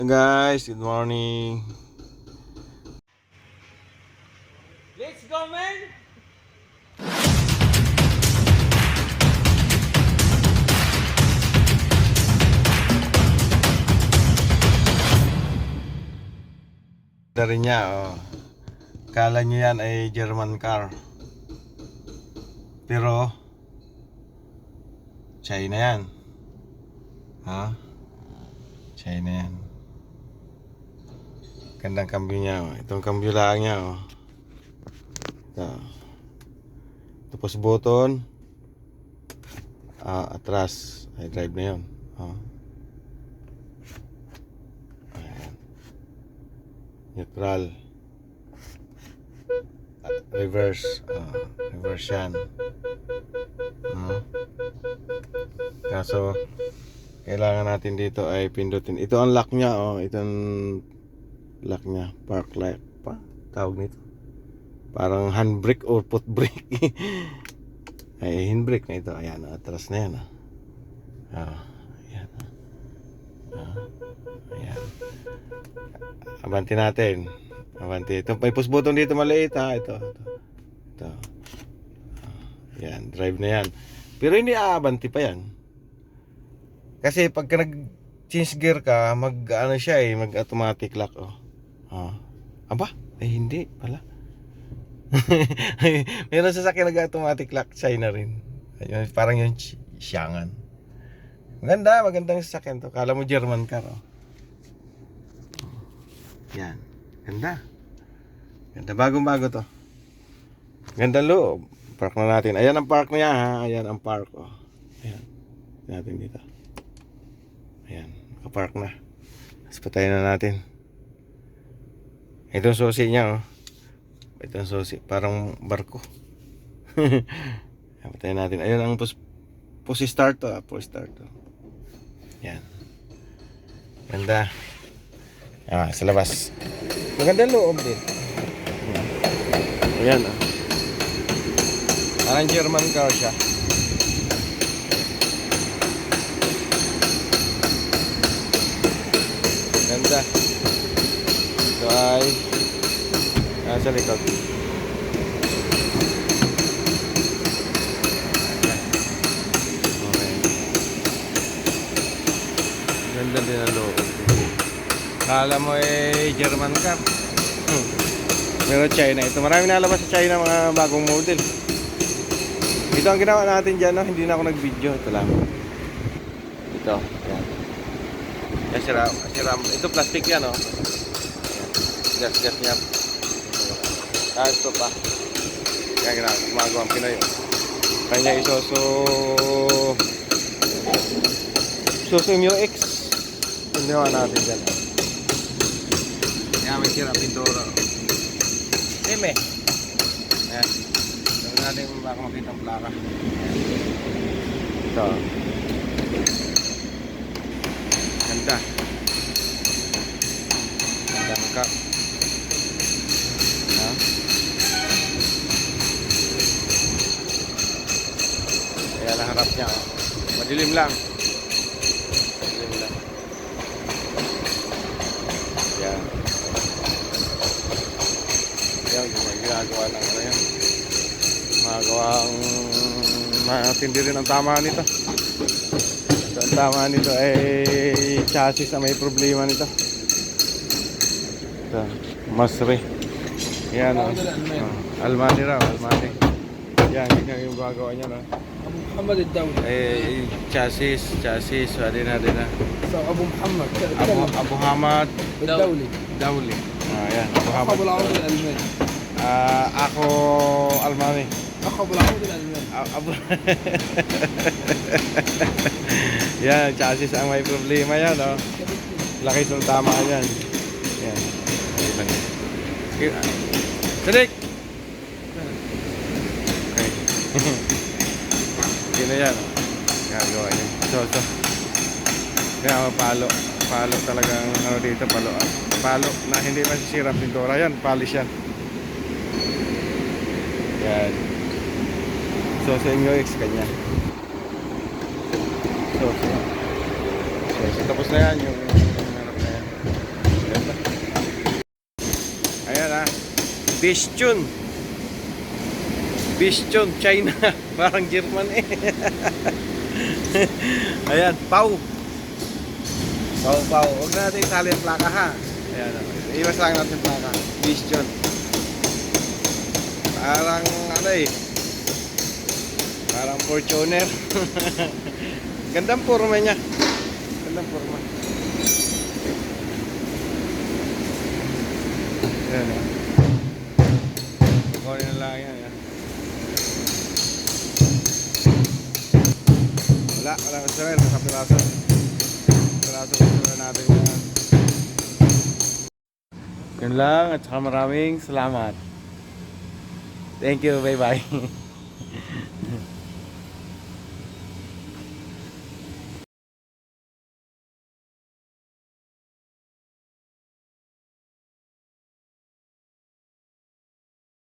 Guys, good morning. Let's go, man! Dari niya, oh. Kala nyo yan ay German car. Pero China yan. Ha? China yan. Gandang kambyo niya, oh. Itong kambyo lang niya, oh. Ito. Tapos button. Atras. Ay, drive na yun. Oh. Ayan. Neutral. Reverse. Reverse yan. Kaso kailangan natin dito ay pindutin. Ito ang lock niya, oh. Itong lock niya. Park light pa tawag nito. Parang handbrake or foot brake. Ay, handbrake na ito. Ayan, atras na yan. Ayan. Ayan. Abanti natin. Abanti. Ito, may push button dito maliit, ha. Ito. Ayan, drive na yan. Pero hindi aabanti pa yan. Kasi pagka nag-change gear ka, mag-ano siya eh, mag-automatic lock, oh. Aba, hindi pala. Meron sasakyan nag-automatic lock, China rin. Ayun, parang yung Xiangan. Magandang sasakyan to. Kala mo German car, oh. Yan. Ganda, bagong-bago to. Ganda loob. Park na natin. Ayan ang park niya, ha. Ayan ang park, oh. Ayan. Natin dito. Ayan, nakapark na. Tapos patayin na natin. Itong susi niya, oh. Itong susi, parang barko. Ayan, patayin natin. Ayan ang push start to, push start to. Ayan. Ganda. Sa labas. Maganda loob din. Ayan, oh. Parang German car siya. Ganda. Ito ay sa likod. Okay. Ganda din ang loob. Kala mo eh German car. Pero China. Ito marami nalabas sa China mga bagong model. Ito ang ginawa natin dyan, no? Hindi na ako nag-video. Ito lang. Ito. Yan. Yan, siram. Ito plastic yan, no? Yan. Gas niya. Tapos ito pa. Yan, gumagawa ang Pinoy. Kanya Isuzu MU-X. Yung ginawa natin dyan. Yan, may sira pintura. Eme. Yan. Natin baka makita ang plaka. Ito. Ganda. Gandang car. Ayan ang harap niya, oh. Madilim lang. Ayan. Ayan, ginagawa ng ano yan. Magawang matindi rin ang tama nito. Ang tama nito ay chassis na may problema nito. Ito, Masri. Yan, oh. Almani raw, Almani. Yan, yun yung gagawa niya, no? Abu Muhammad al-Dawli. Chassis, din na. So, Abu Muhammad. Abu Hamad al-Dawli. Yan, Abu Hamad. Abu al-Aud al-Almani. Ako, Almani. Abu al-Aud al-Almani. Yan, chassis ang may problema yan, no? Laki ng tama yan. Yan. Sadik! Okay. Hindi na yan. Gagawa niya. So. Kaya palo talagang ano dito, palo na hindi masisira pintura yan, polish yan. Yan. So sa inyo X kanya. So tapos na yan yung harap na yan. Bistion. Bistion, China. Parang German eh. Ayan, Pau. Pau. Huwag na natin isali ang plaka ha. Ayan, iwas lang natin yung plaka. Bistion. Parang ano eh. Parang Fortuner. Gandang forma niya. Gandang forma. Ayan o. Kukunin na lang yan. Ayan. Wala gusto rin. Nasa piraso. Piraso gusto na natin yan. Yun lang at saka maraming salamat. Thank you. Bye bye.